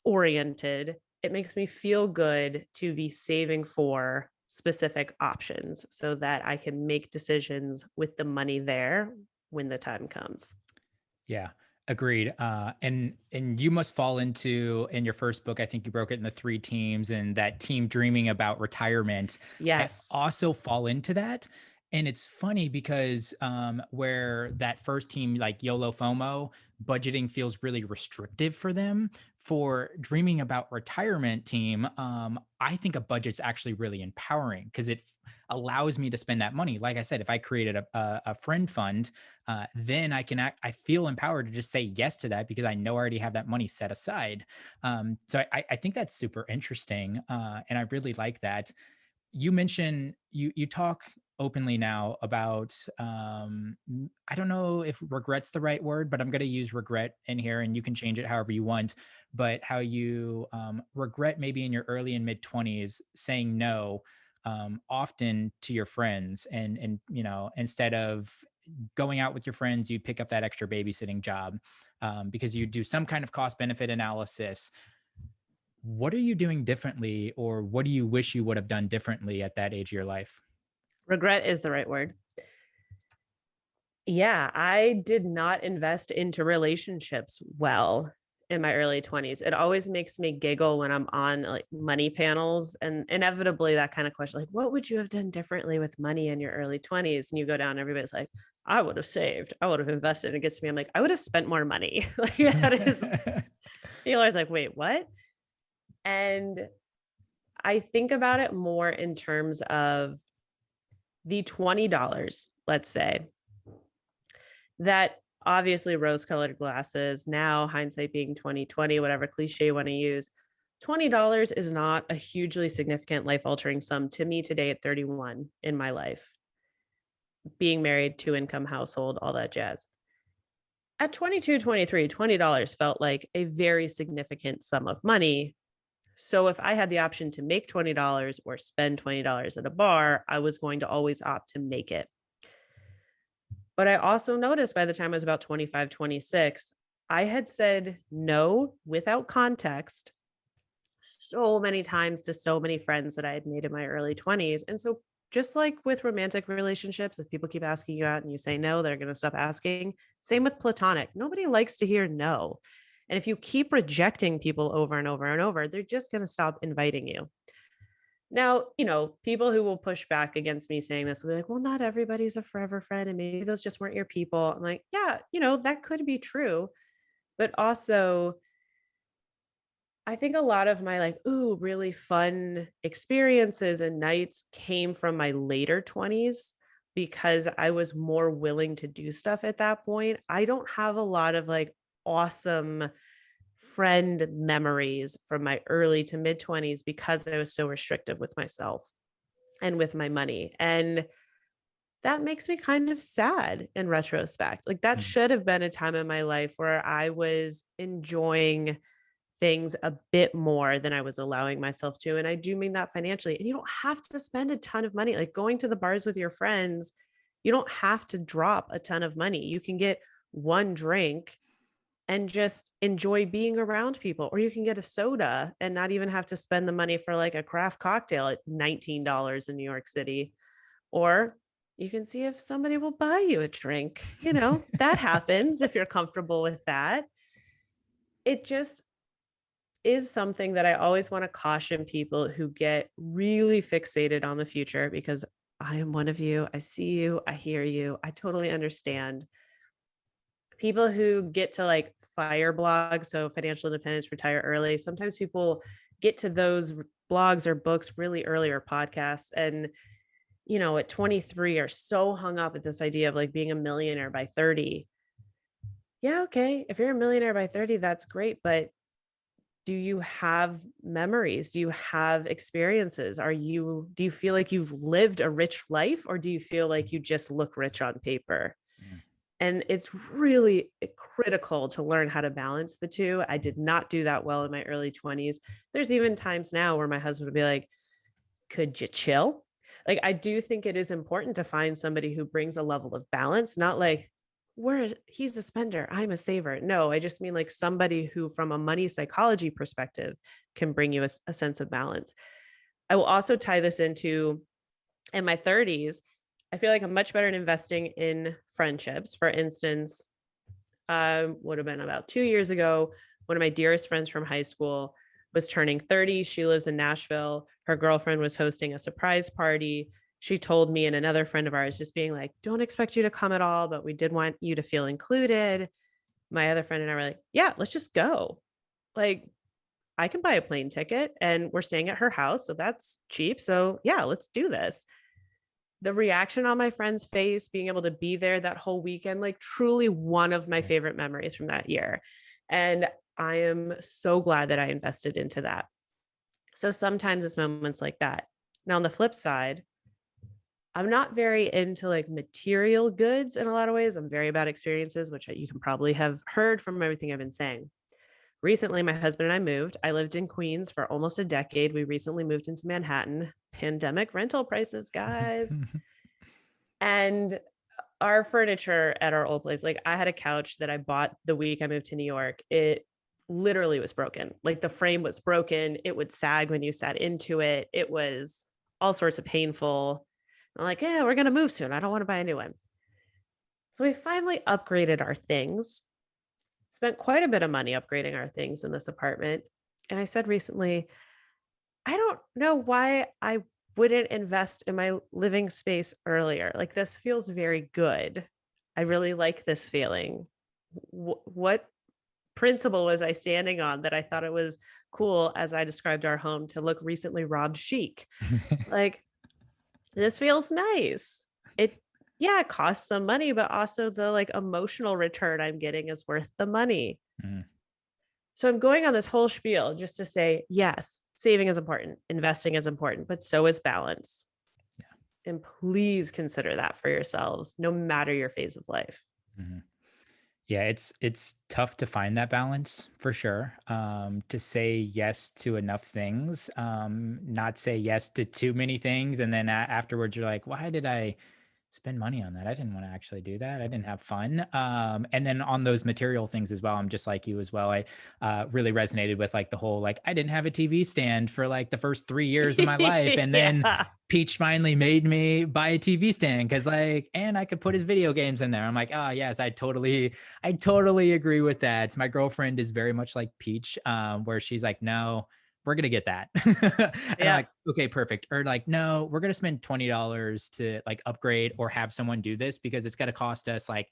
oriented, it makes me feel good to be saving for specific options so that I can make decisions with the money there when the time comes. Yeah, agreed. And you must fall into in your first book. I think you broke it into three teams, and that team dreaming about retirement. I Yes. also fall into that, and it's funny because where that first team, like YOLO FOMO, budgeting feels really restrictive for them. For dreaming about retirement team, I think a budget's actually really empowering because it allows me to spend that money. Like I said, if I created a friend fund, then I feel empowered to just say yes to that because I know I already have that money set aside. So I think that's super interesting, and I really like that. You mentioned you talk openly now about I don't know if regret's the right word, but I'm going to use regret in here, and you can change it however you want. But how you regret maybe in your early and mid 20s saying no often to your friends, and instead of going out with your friends, you pick up that extra babysitting job because you do some kind of cost benefit analysis. What are you doing differently, or what do you wish you would have done differently at that age of your life? Regret is the right word. Yeah, I did not invest into relationships well in my early 20s. It always makes me giggle when I'm on like money panels, and inevitably that kind of question, like, what would you have done differently with money in your early 20s? And you go down, everybody's like, I would have saved, I would have invested. And it gets to me, I'm like, I would have spent more money. Like that is, people are always like, wait, what? And I think about it more in terms of the $20, let's say, that obviously rose-colored glasses, now hindsight being 2020, whatever cliche you want to use, $20 is not a hugely significant life-altering sum to me today at 31 in my life, being married, two-income household, all that jazz. At 22, 23, $20 felt like a very significant sum of money. So if I had the option to make $20 or spend $20 at a bar, I was going to always opt to make it. But I also noticed by the time I was about 25, 26, I had said no without context so many times to so many friends that I had made in my early 20s. And so, just like with romantic relationships, if people keep asking you out and you say no, they're going to stop asking. Same with platonic. Nobody likes to hear no. And if you keep rejecting people over and over and over, they're just going to stop inviting you. Now, people who will push back against me saying this will be like, well, not everybody's a forever friend, and maybe those just weren't your people. I'm like, yeah, that could be true. But also, I think a lot of my like, ooh, really fun experiences and nights came from my later 20s because I was more willing to do stuff at that point. I don't have a lot of like awesome friend memories from my early to mid 20s because I was so restrictive with myself and with my money. And that makes me kind of sad in retrospect. Like that Mm. should have been a time in my life where I was enjoying things a bit more than I was allowing myself to. And I do mean that financially. And you don't have to spend a ton of money. Like going to the bars with your friends, you don't have to drop a ton of money. You can get one drink and just enjoy being around people. Or you can get a soda and not even have to spend the money for like a craft cocktail at $19 in New York City. Or you can see if somebody will buy you a drink. That happens if you're comfortable with that. It just is something that I always want to caution people who get really fixated on the future, because I am one of you. I see you, I hear you, I totally understand. people who get to like fire blogs, so financial independence, retire early, sometimes people get to those blogs or books really early, or podcasts, and at 23 are so hung up at this idea of like being a millionaire by 30. Yeah, okay, if you're a millionaire by 30, that's great, but do you have memories? Do you have experiences? Do you feel like you've lived a rich life, or do you feel like you just look rich on paper? Mm. And it's really critical to learn how to balance the two. I did not do that well in my early 20s. There's even times now where my husband would be like, could you chill? Like, I do think it is important to find somebody who brings a level of balance, not like, he's a spender, I'm a saver. No, I just mean like somebody who, from a money psychology perspective, can bring you a sense of balance. I will also tie this into, in my 30s, I feel like I'm much better at investing in friendships. For instance, would have been about 2 years ago, one of my dearest friends from high school was turning 30. She lives in Nashville. Her girlfriend was hosting a surprise party. She told me and another friend of ours, just being like, don't expect you to come at all, but we did want you to feel included. My other friend and I were like, yeah, let's just go. Like, I can buy a plane ticket and we're staying at her house, so that's cheap. So yeah, let's do this. The reaction on my friend's face, being able to be there that whole weekend, like truly one of my favorite memories from that year. And I am so glad that I invested into that. So sometimes it's moments like that. Now, on the flip side, I'm not very into like material goods in a lot of ways. I'm very about experiences, which you can probably have heard from everything I've been saying. Recently, my husband and I moved. I lived in Queens for almost a decade. We recently moved into Manhattan. Pandemic rental prices, guys. And our furniture at our old place, like I had a couch that I bought the week I moved to New York. It literally was broken. Like the frame was broken. It would sag when you sat into it. It was all sorts of painful. I'm like, yeah, we're going to move soon. I don't want to buy a new one. So we finally upgraded our things, spent quite a bit of money upgrading our things in this apartment. And I said recently, I don't know why I wouldn't invest in my living space earlier. Like, this feels very good. I really like this feeling. What principle was I standing on that I thought it was cool, as I described our home, to look recently robbed chic? Like, this feels nice. It costs some money, but also the like emotional return I'm getting is worth the money. Mm. So I'm going on this whole spiel just to say, yes, saving is important, investing is important, but so is balance. Yeah. And please consider that for yourselves, no matter your phase of life. Mm-hmm. Yeah, it's tough to find that balance for sure. To say yes to enough things, not say yes to too many things, and then afterwards you're like, why did I spend money on that? I didn't want to actually do that. I didn't have fun. And then on those material things as well, I'm just like you as well. I really resonated with like the whole, like, I didn't have a TV stand for like the first 3 years of my life. And then Peach finally made me buy a TV stand because like, and I could put his video games in there. I'm like, oh yes, I totally agree with that. My girlfriend is very much like Peach, where she's like, no, we're going to get that. And I'm like, okay, perfect. Or like, no, we're going to spend $20 to like upgrade or have someone do this because it's going to cost us like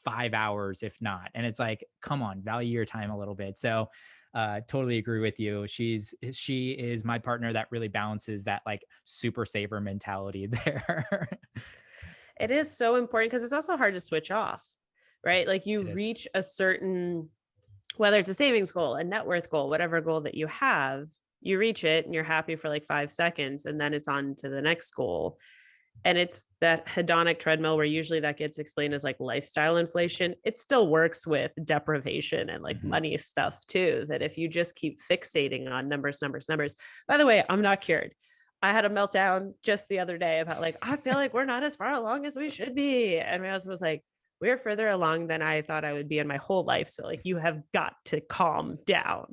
5 hours, if not. And it's like, come on, value your time a little bit. So totally agree with you. She is my partner that really balances that like super saver mentality there. It is so important because it's also hard to switch off, right? Like you reach a certain, whether it's a savings goal, a net worth goal, whatever goal that you have, you reach it and you're happy for like 5 seconds and then it's on to the next goal. And it's that hedonic treadmill where usually that gets explained as like lifestyle inflation. It still works with deprivation and like money stuff too, that if you just keep fixating on numbers. By the way, I'm not cured. I had a meltdown just the other day about like, I feel like we're not as far along as we should be. And my husband was like, we're further along than I thought I would be in my whole life. So like, you have got to calm down.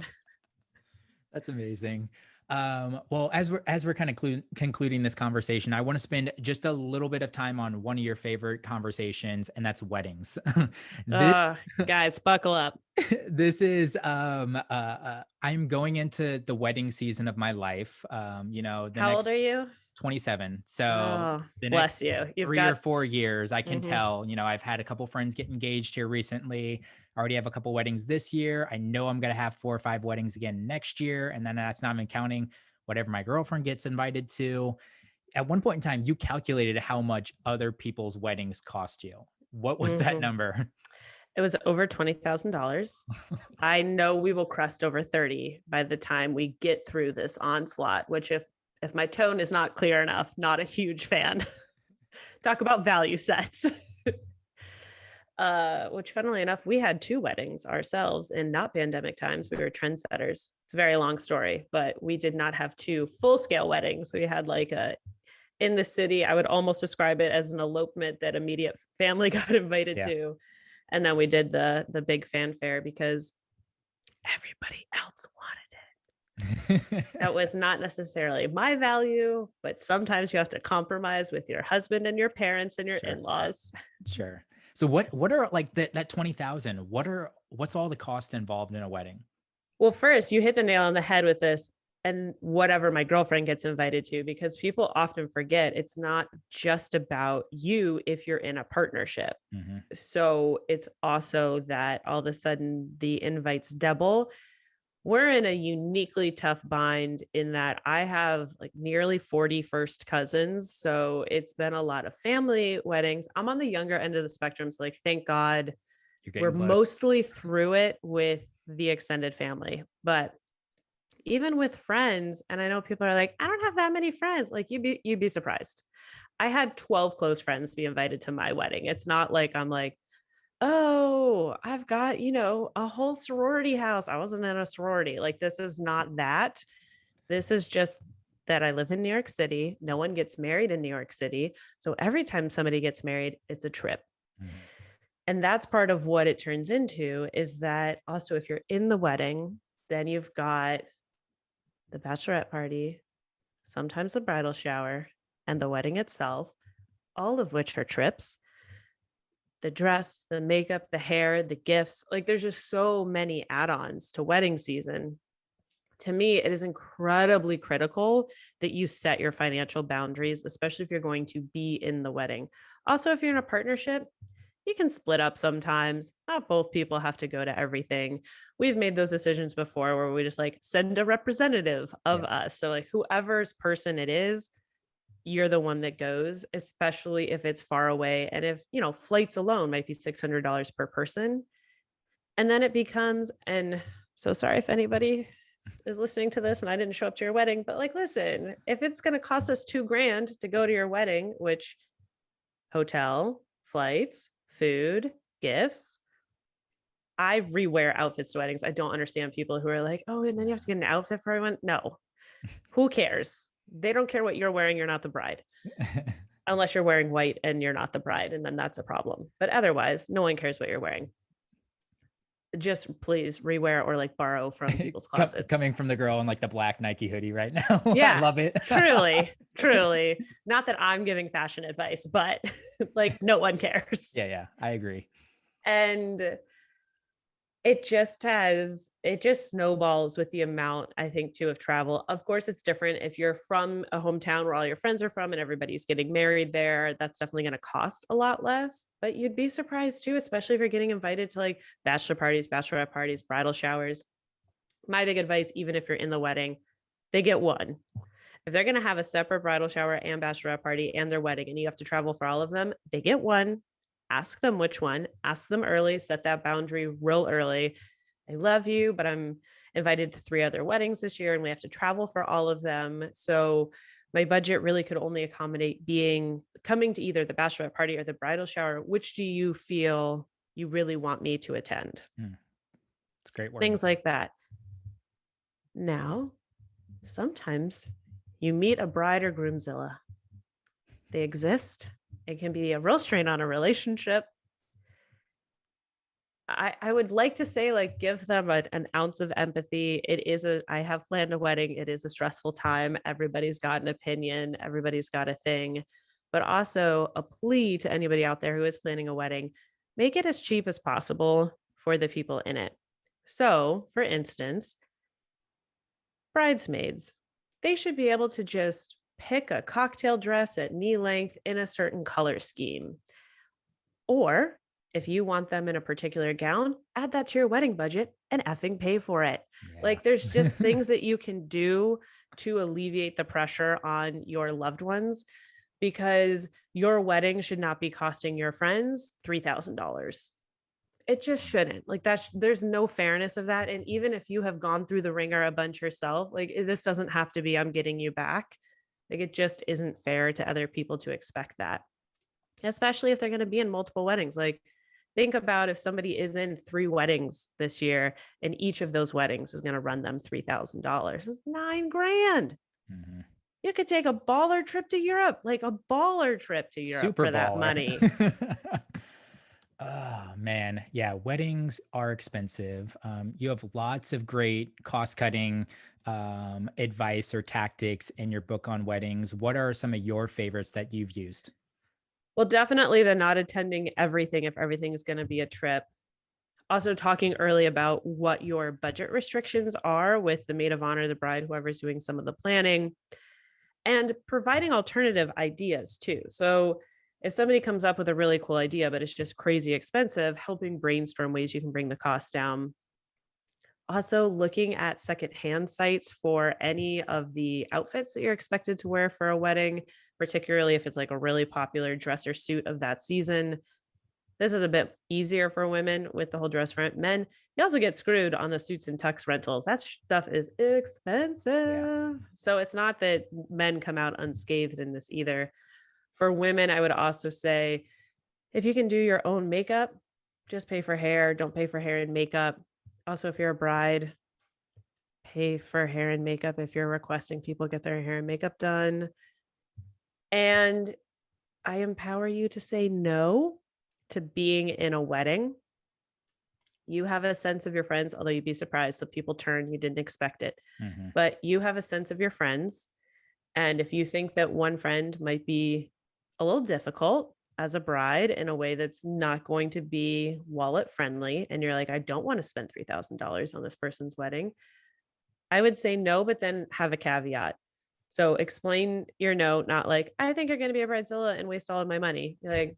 That's amazing. Well, as we're kind of concluding this conversation, I want to spend just a little bit of time on one of your favorite conversations, and that's weddings. Guys, buckle up. This is I'm going into the wedding season of my life. How old are you? 27. So Oh, the bless next you. You've 3 or 4 years, I can Mhm. tell, I've had a couple friends get engaged here recently. I already have a couple weddings this year. I know I'm going to have 4 or 5 weddings again next year. And then that's not even counting whatever my girlfriend gets invited to. At one point in time, you calculated how much other people's weddings cost you. What was that Mhm. number? It was over $20,000. I know we will crest over 30 by the time we get through this onslaught, which if my tone is not clear enough, not a huge fan. Talk about value sets. Which funnily enough, we had 2 weddings ourselves in not pandemic times. We were trendsetters. It's a very long story, but we did not have 2 full-scale weddings. We had like a in the city. I would almost describe it as an elopement that immediate family got invited Yeah. to. And then we did the big fanfare because everybody else wanted it. That was not necessarily my value, but sometimes you have to compromise with your husband and your parents and your Sure. in-laws. Sure. So what are like that 20,000? What's all the cost involved in a wedding? Well, first, you hit the nail on the head with this and whatever my girlfriend gets invited to, because people often forget it's not just about you if you're in a partnership. Mhm. So it's also that all of a sudden the invites double. We're in a uniquely tough bind in that I have like nearly 40 first cousins. So it's been a lot of family weddings. I'm on the younger end of the spectrum. So, like, thank God You're we're getting close. mostly through it with the extended family. But even with friends, and I know people are like, I don't have that many friends. Like, you'd be surprised. I had 12 close friends be invited to my wedding. It's not like I'm like, oh, I've got, a whole sorority house. I wasn't in a sorority. Like, this is not that. This is just that I live in New York City. No one gets married in New York City. So every time somebody gets married, it's a trip. Mhm. And that's part of what it turns into is that also if you're in the wedding, then you've got the bachelorette party, sometimes the bridal shower, and the wedding itself, all of which are trips. The dress, the makeup, the hair, the gifts. Like, there's just so many add-ons to wedding season. To me, it is incredibly critical that you set your financial boundaries, especially if you're going to be in the wedding. Also, if you're in a partnership, you can split up sometimes. Not both people have to go to everything. We've made those decisions before where we just like send a representative of Yeah. us. So, like, whoever's person it is, you're the one that goes, especially if it's far away. And if, flights alone might be $600 per person. And then it becomes, and so sorry if anybody is listening to this and I didn't show up to your wedding, but like, listen, if it's going to cost us $2,000 to go to your wedding, which hotel, flights, food, gifts, I rewear outfits to weddings. I don't understand people who are like, oh, and then you have to get an outfit for everyone. No, who cares? They don't care what you're wearing. You're not the bride. Unless you're wearing white and you're not the bride. And then that's a problem. But otherwise, no one cares what you're wearing. Just please rewear or like borrow from people's closets. Coming from the girl in like the black Nike hoodie right now. I Yeah, love it. truly, truly. Not that I'm giving fashion advice, but like, no one cares. Yeah, I agree. And it just snowballs with the amount, I think, too, of travel. Of course, it's different if you're from a hometown where all your friends are from and everybody's getting married there. That's definitely going to cost a lot less, but you'd be surprised too, especially if you're getting invited to like bachelor parties, bachelorette parties, bridal showers. My big advice, even if you're in the wedding, they get one. If they're going to have a separate bridal shower and bachelorette party and their wedding, and you have to travel for all of them, they get one. Ask them which one, ask them early, set that boundary real early. I love you, but I'm invited to 3 other weddings this year and we have to travel for all of them. So my budget really could only accommodate coming to either the bachelorette party or the bridal shower. Which do you feel you really want me to attend? It's great work. Things like that. Now, sometimes you meet a bride or groomzilla. They exist. It can be a real strain on a relationship. I would like to say, like, give them an ounce of empathy. I have planned a wedding. It is a stressful time. Everybody's got an opinion. Everybody's got a thing, but also a plea to anybody out there who is planning a wedding, make it as cheap as possible for the people in it. So, for instance, bridesmaids, they should be able to just pick a cocktail dress at knee length in a certain color scheme. Or if you want them in a particular gown, add that to your wedding budget and effing pay for it. Yeah. Like there's just things that you can do to alleviate the pressure on your loved ones, because your wedding should not be costing your friends $3,000. It just shouldn't. Like there's no fairness of that. And even if you have gone through the ringer a bunch yourself, like this doesn't have to be, I'm getting you back. Like it just isn't fair to other people to expect that, especially if they're going to be in multiple weddings. Like think about if somebody is in 3 weddings this year and each of those weddings is going to run them $3,000. It's $9,000. Mhm. You could take a baller trip to Europe, like a baller trip to Europe Super for that baller. money. Oh man, yeah, weddings are expensive. You have lots of great cost-cutting advice or tactics in your book on weddings. What are some of your favorites that you've used? Well, definitely the not attending everything if everything is going to be a trip. Also talking early about what your budget restrictions are with the maid of honor, the bride, whoever's doing some of the planning, and providing alternative ideas too. So if somebody comes up with a really cool idea, but it's just crazy expensive, helping brainstorm ways you can bring the cost down. Also looking at secondhand sites for any of the outfits that you're expected to wear for a wedding, particularly if it's like a really popular dress or suit of that season. This is a bit easier for women with the whole dress front. Men, you also get screwed on the suits and tux rentals. That stuff is expensive. Yeah. So it's not that men come out unscathed in this either. For women, I would also say if you can do your own makeup, just pay for hair. Don't pay for hair and makeup. Also, if you're a bride, pay for hair and makeup if you're requesting people get their hair and makeup done. And I empower you to say no to being in a wedding. You have a sense of your friends, although you'd be surprised. So people turn, you didn't expect it, Mhm. but you have a sense of your friends. And if you think that one friend might be a little difficult as a bride in a way that's not going to be wallet friendly, and you're like, I don't want to spend $3,000 on this person's wedding, I would say no, but then have a caveat. So explain your no, not like, I think you're going to be a bridezilla and waste all of my money. You're like,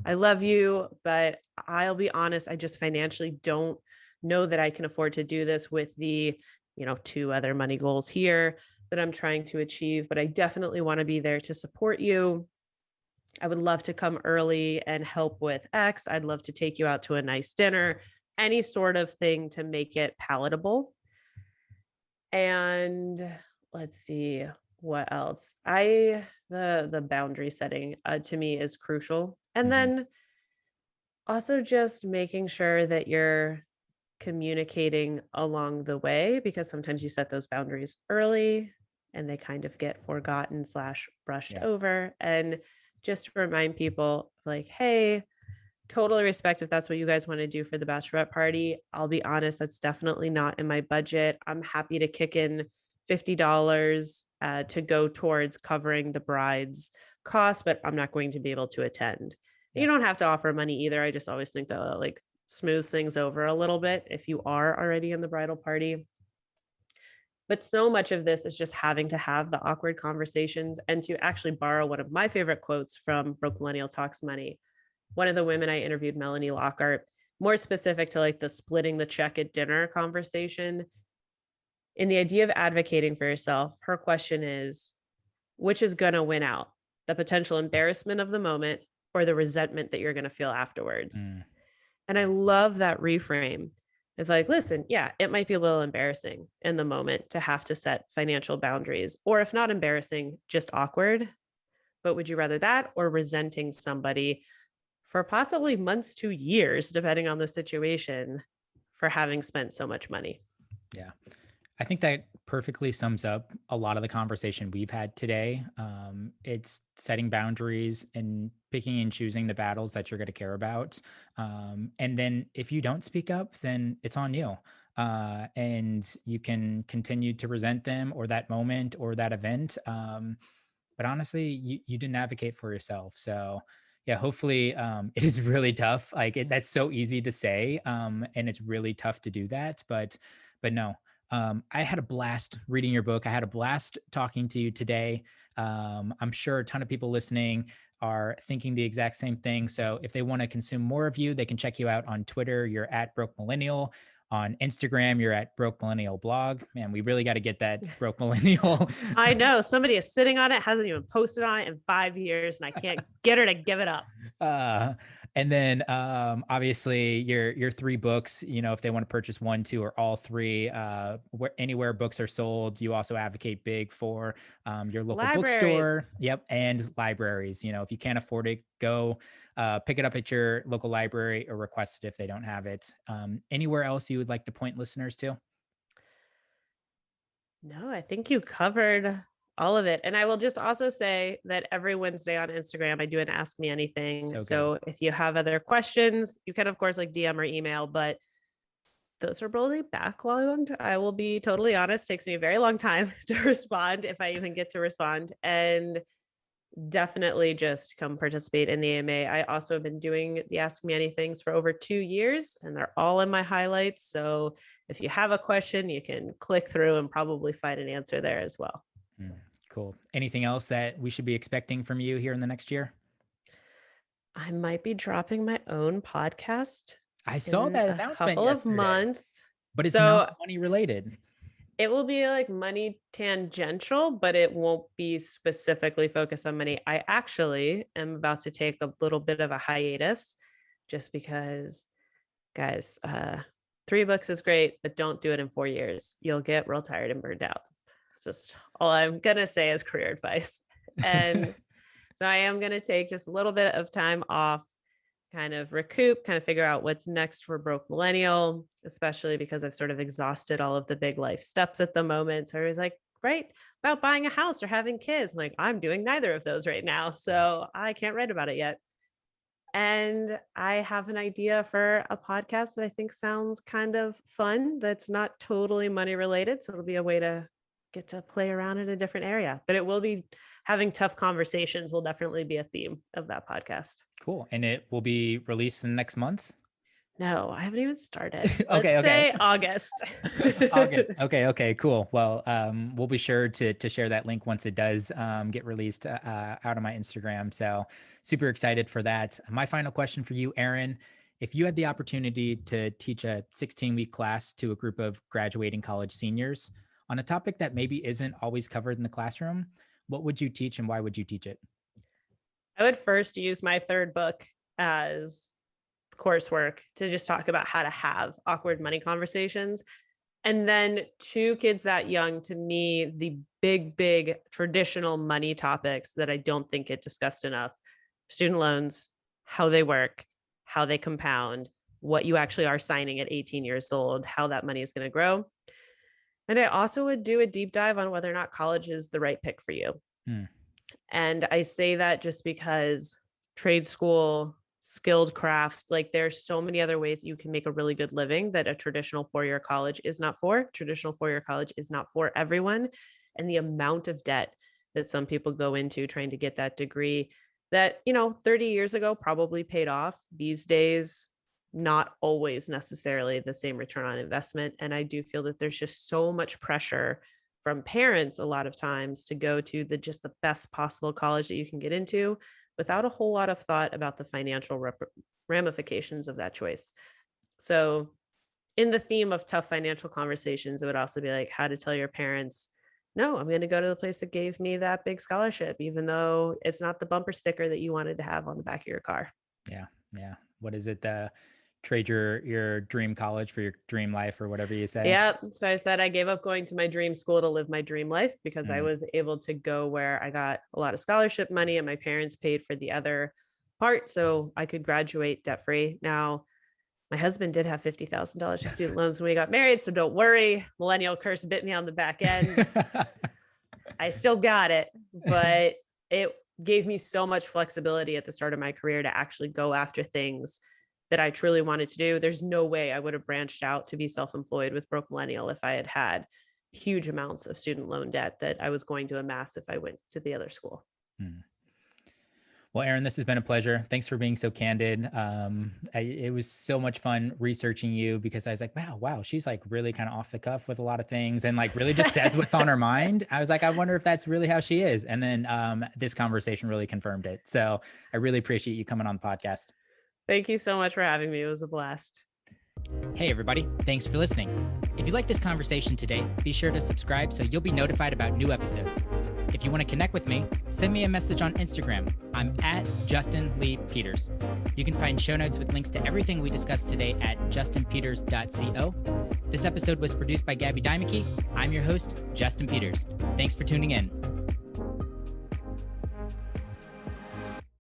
I love you, but I'll be honest, I just financially don't know that I can afford to do this with the, 2 other money goals here that I'm trying to achieve, but I definitely want to be there to support you. I would love to come early and help with X. I'd love to take you out to a nice dinner, any sort of thing to make it palatable. And let's see what else. The boundary setting to me is crucial. And Mhm. then also just making sure that you're communicating along the way, because sometimes you set those boundaries early and they kind of get forgotten slash brushed Yeah. over. And just to remind people like, hey, totally respect if that's what you guys want to do for the bachelorette party. I'll be honest, that's definitely not in my budget. I'm happy to kick in $50 to go towards covering the bride's cost, but I'm not going to be able to attend. Yeah. You don't have to offer money either. I just always think that like smooth things over a little bit if you are already in the bridal party. But so much of this is just having to have the awkward conversations. And to actually borrow one of my favorite quotes from Broke Millennial Talks Money, one of the women I interviewed, Melanie Lockhart, more specific to like the splitting the check at dinner conversation. In the idea of advocating for yourself, her question is, which is going to win out? The potential embarrassment of the moment or the resentment that you're going to feel afterwards? Mm. And I love that reframe. It's like, listen, yeah, it might be a little embarrassing in the moment to have to set financial boundaries, or if not embarrassing, just awkward. But would you rather that or resenting somebody for possibly months to years, depending on the situation, for having spent so much money? Yeah. I think that perfectly sums up a lot of the conversation we've had today. It's setting boundaries and picking and choosing the battles that you're going to care about. And then if you don't speak up, then it's on you. And you can continue to resent them or that moment or that event. But honestly, you didn't advocate for yourself. So yeah, hopefully it is really tough. Like that's so easy to say. And it's really tough to do that. But no, I had a blast reading your book. I had a blast talking to you today. I'm sure a ton of people listening are thinking the exact same thing. So if they want to consume more of you, they can check you out on Twitter. You're at Broke Millennial. On Instagram, you're at Broke Millennial Blog. Man, we really got to get that Broke Millennial. I know somebody is sitting on it, hasn't even posted on it in 5 years, and I can't get her to give it up. And then obviously your 3 books, you know, if they want to purchase 1, 2, or all 3, anywhere books are sold. You also advocate big for your local bookstore. Yep. And libraries. You know, if you can't afford it, go pick it up at your local library or request it if they don't have it. Anywhere else you would like to point listeners to? No, I think you covered all of it. And I will just also say that every Wednesday on Instagram, I do an Ask Me Anything. So if you have other questions, you can, of course, like DM or email, but those are really backlogged. I will be totally honest, it takes me a very long time to respond if I even get to respond. And definitely just come participate in the AMA. I also have been doing the Ask Me Anythings for over 2 years, and they're all in my highlights. So if you have a question, you can click through and probably find an answer there as well. Cool. Anything else that we should be expecting from you here in the next year? I might be dropping my own podcast. I saw that announcement couple yesterday, of months, but it's not money related. It will be like money tangential, but it won't be specifically focused on money. I actually am about to take a little bit of a hiatus just because, guys, 3 books is great, but don't do it in 4 years. You'll get real tired and burned out. It's just all I'm going to say as career advice. And so I am going to take just a little bit of time off, kind of recoup, kind of figure out what's next for Broke Millennial, especially because I've sort of exhausted all of the big life steps at the moment. So I was like, right, about buying a house or having kids. I'm like, I'm doing neither of those right now. So I can't write about it yet. And I have an idea for a podcast that I think sounds kind of fun. That's not totally money related. So it'll be a way to get to play around in a different area, but it will be having tough conversations will definitely be a theme of that podcast. Cool. And it will be released in the next month? No, I haven't even started. Okay. Let's say August. August. Okay, cool. Well, we'll be sure to share that link once it does get released out on my Instagram. So super excited for that. My final question for you, Erin, if you had the opportunity to teach a 16-week class to a group of graduating college seniors on a topic that maybe isn't always covered in the classroom, what would you teach and why would you teach it? I would first use my 3rd book as coursework to just talk about how to have awkward money conversations. And then to kids that young, to me, the big traditional money topics that I don't think get discussed enough: student loans, how they work, how they compound, what you actually are signing at 18 years old, how that money is going to grow. And I also would do a deep dive on whether or not college is the right pick for you. And I say that just because trade school, skilled crafts, like there's so many other ways you can make a really good living that a traditional 4-year college is not for. Traditional 4-year college is not for everyone. And the amount of debt that some people go into trying to get that degree that, 30 years ago probably paid off, these days not always necessarily the same return on investment. And I do feel that there's just so much pressure from parents a lot of times to go to just the best possible college that you can get into without a whole lot of thought about the financial ramifications of that choice. So in the theme of tough financial conversations, it would also be like how to tell your parents, no, I'm going to go to the place that gave me that big scholarship, even though it's not the bumper sticker that you wanted to have on the back of your car. Yeah. What is it? Trade your dream college for your dream life or whatever you say. Yeah. So I said I gave up going to my dream school to live my dream life because I was able to go where I got a lot of scholarship money and my parents paid for the other part so I could graduate debt free. Now, my husband did have $50,000 of student loans when we got married, so don't worry. Millennial curse bit me on the back end. I still got it, but it gave me so much flexibility at the start of my career to actually go after things that I truly wanted to do. There's no way I would have branched out to be self-employed with Broke Millennial if I had had huge amounts of student loan debt that I was going to amass if I went to the other school. Well, Erin, this has been a pleasure. Thanks for being so candid. It was so much fun researching you because I was like, wow, she's like really kind of off the cuff with a lot of things and like really just says what's on her mind. I was like, I wonder if that's really how she is. And then this conversation really confirmed it. So I really appreciate you coming on the podcast. Thank you so much for having me. It was a blast. Hey, everybody. Thanks for listening. If you like this conversation today, be sure to subscribe so you'll be notified about new episodes. If you want to connect with me, send me a message on Instagram. I'm at Justin Lee Peters. You can find show notes with links to everything we discussed today at justinpeters.co. This episode was produced by Gabby Dimeke. I'm your host, Justin Peters. Thanks for tuning in.